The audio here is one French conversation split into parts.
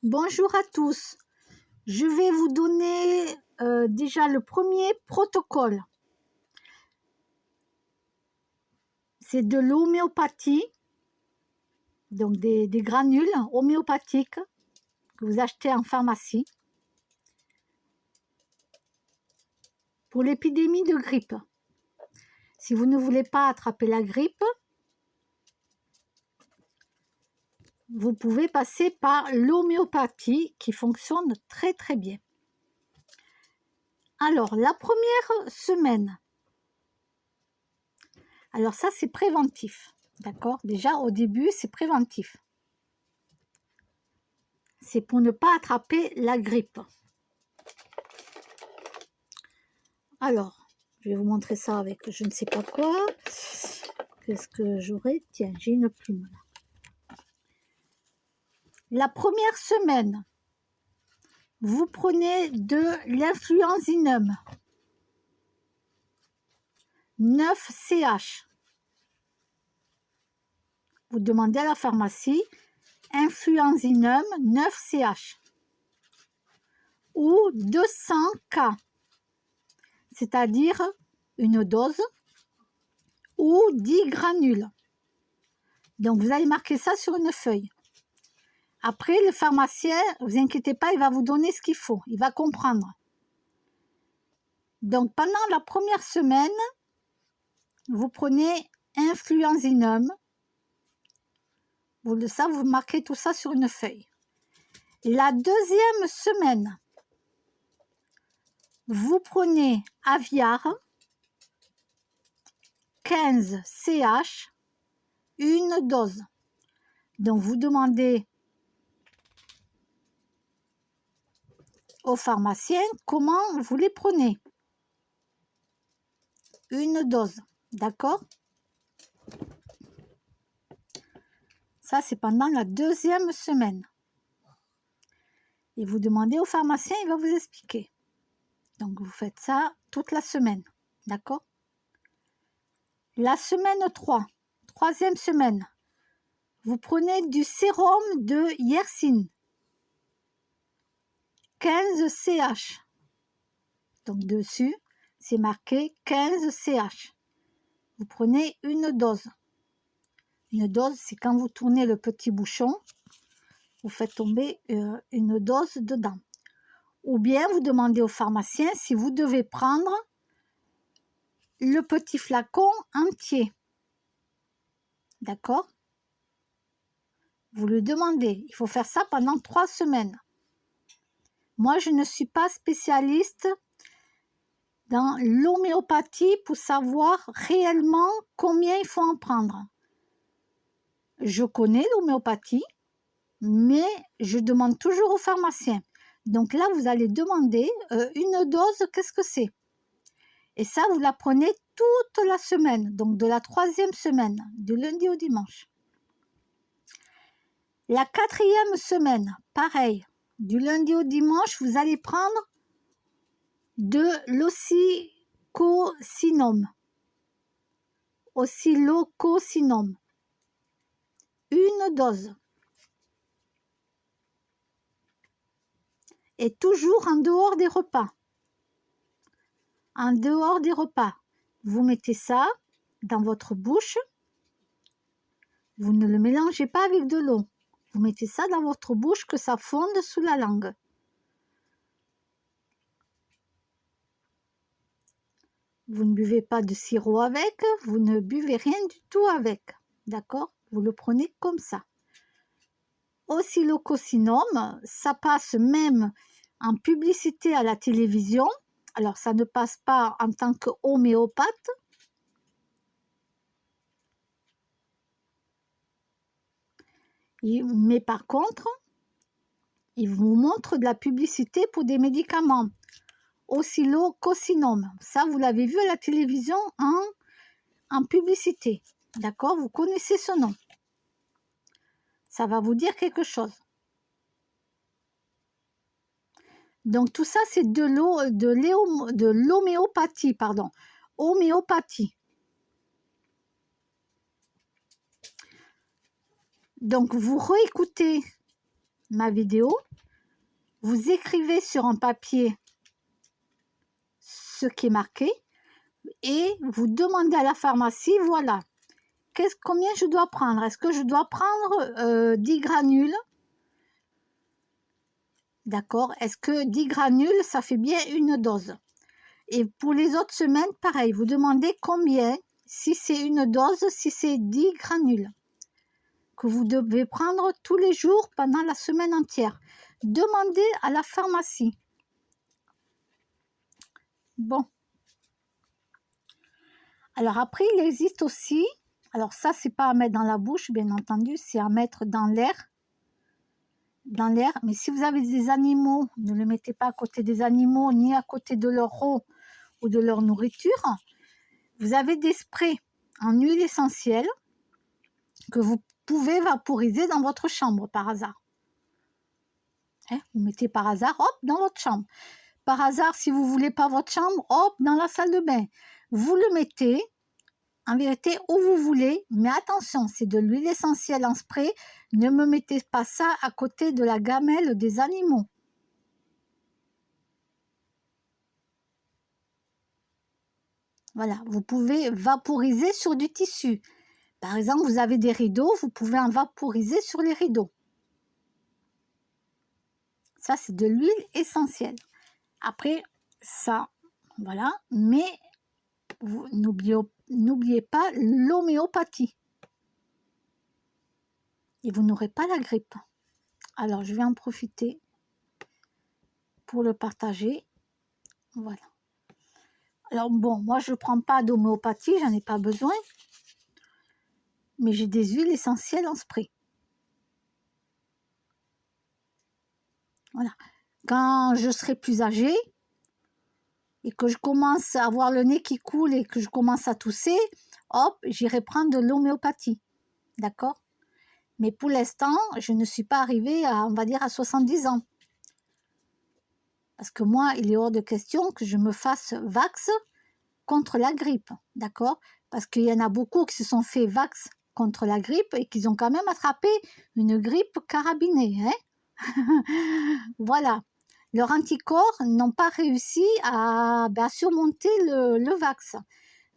Bonjour à tous. Je vais vous donner déjà le premier protocole. C'est de l'homéopathie, donc des granules homéopathiques que vous achetez en pharmacie pour l'épidémie de grippe. Si vous ne voulez pas attraper la grippe, vous pouvez passer par l'homéopathie qui fonctionne très très bien. Alors, la première semaine, alors ça c'est préventif, d'accord? Déjà au début c'est préventif. C'est pour ne pas attraper la grippe. Alors, je vais vous montrer ça avec je ne sais pas quoi. Qu'est-ce que j'aurai? Tiens, j'ai une plume là. La première semaine, vous prenez de l'influenzinum 9 CH. Vous demandez à la pharmacie influenzinum 9 CH ou 200 K, c'est-à-dire une dose ou 10 granules. Donc vous allez marquer ça sur une feuille. Après, le pharmacien, ne vous inquiétez pas, il va vous donner ce qu'il faut, il va comprendre. Donc pendant la première semaine, vous prenez influenzinum. Vous marquez tout ça sur une feuille. La deuxième semaine, vous prenez Aviar 15 CH, une dose. Donc vous demandez au pharmacien comment vous les prenez. Une dose, d'accord? Ça, c'est pendant la deuxième semaine. Et vous demandez au pharmacien, il va vous expliquer. Donc, vous faites ça toute la semaine, d'accord? La semaine 3, troisième semaine, vous prenez du sérum de Yersin, 15 CH. Donc, dessus, c'est marqué 15 CH. Vous prenez une dose. Une dose, c'est quand vous tournez le petit bouchon, vous faites tomber une dose dedans. Ou bien vous demandez au pharmacien si vous devez prendre le petit flacon entier. D'accord? Vous le demandez. Il faut faire ça pendant 3 semaines. Moi, je ne suis pas spécialiste dans l'homéopathie pour savoir réellement combien il faut en prendre. Je connais l'homéopathie, mais je demande toujours au pharmacien. Donc là, vous allez demander une dose, qu'est-ce que c'est? Et ça, vous la prenez toute la semaine, donc de la troisième semaine, du lundi au dimanche. La quatrième semaine, pareil, du lundi au dimanche, vous allez prendre de l'oxycocinum. Oscillococinum. Une dose. Et toujours en dehors des repas. En dehors des repas. Vous mettez ça dans votre bouche. Vous ne le mélangez pas avec de l'eau. Vous mettez ça dans votre bouche que ça fonde sous la langue. Vous ne buvez pas de sirop avec, vous ne buvez rien du tout avec. D'accord? Vous le prenez comme ça. Oscillococinum, ça passe même en publicité à la télévision. Alors, ça ne passe pas en tant qu'homéopathe. Mais par contre, il vous montre de la publicité pour des médicaments. Oscillococinum, ça vous l'avez vu à la télévision en publicité. D'accord? Vous connaissez ce nom. Ça va vous dire quelque chose. Donc tout ça, c'est de l'homéopathie, pardon. Homéopathie. Donc vous réécoutez ma vidéo vous écrivez sur un papier ce qui est marqué et vous demandez à la pharmacie, voilà, combien je dois prendre. Est-ce que je dois prendre 10 granules? D'accord. Est-ce que 10 granules, ça fait bien une dose? Et pour les autres semaines, pareil, vous demandez combien, si c'est une dose, si c'est 10 granules que vous devez prendre tous les jours pendant la semaine entière. Demandez à la pharmacie. Bon. Alors après, il existe aussi, alors ça, c'est pas à mettre dans la bouche, bien entendu, c'est à mettre dans l'air. Dans l'air, mais si vous avez des animaux, ne le mettez pas à côté des animaux, ni à côté de leur eau ou de leur nourriture. Vous avez des sprays en huile essentielle que vous pouvez vaporiser dans votre chambre par hasard. Vous mettez par hasard, hop, dans votre chambre. Par hasard, si vous ne voulez pas votre chambre, hop, dans la salle de bain. Vous le mettez, en vérité, où vous voulez, mais attention, c'est de l'huile essentielle en spray. Ne me mettez pas ça à côté de la gamelle des animaux. Voilà, vous pouvez vaporiser sur du tissu. Par exemple, vous avez des rideaux, vous pouvez en vaporiser sur les rideaux. Ça, c'est de l'huile essentielle. Après, ça, voilà, mais n'oubliez pas l'homéopathie. Et vous n'aurez pas la grippe. Alors, je vais en profiter pour le partager. Voilà. Alors, bon, moi, je ne prends pas d'homéopathie, j'en ai pas besoin. Mais j'ai des huiles essentielles en spray. Voilà. Quand je serai plus âgée et que je commence à avoir le nez qui coule et que je commence à tousser, hop, j'irai prendre de l'homéopathie. D'accord? Mais pour l'instant, je ne suis pas arrivée à, on va dire, à 70 ans. Parce que moi, il est hors de question que je me fasse vax contre la grippe. D'accord? Parce qu'il y en a beaucoup qui se sont fait vax contre la grippe et qui ont quand même attrapé une grippe carabinée. Voilà. Leurs anticorps n'ont pas réussi à surmonter le vax.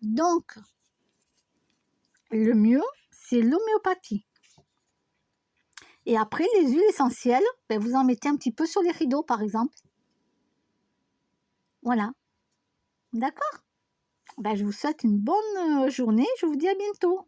Donc, le mieux, c'est l'homéopathie. Et après, les huiles essentielles, vous en mettez un petit peu sur les rideaux, par exemple. Voilà. D'accord? Je vous souhaite une bonne journée. Je vous dis à bientôt.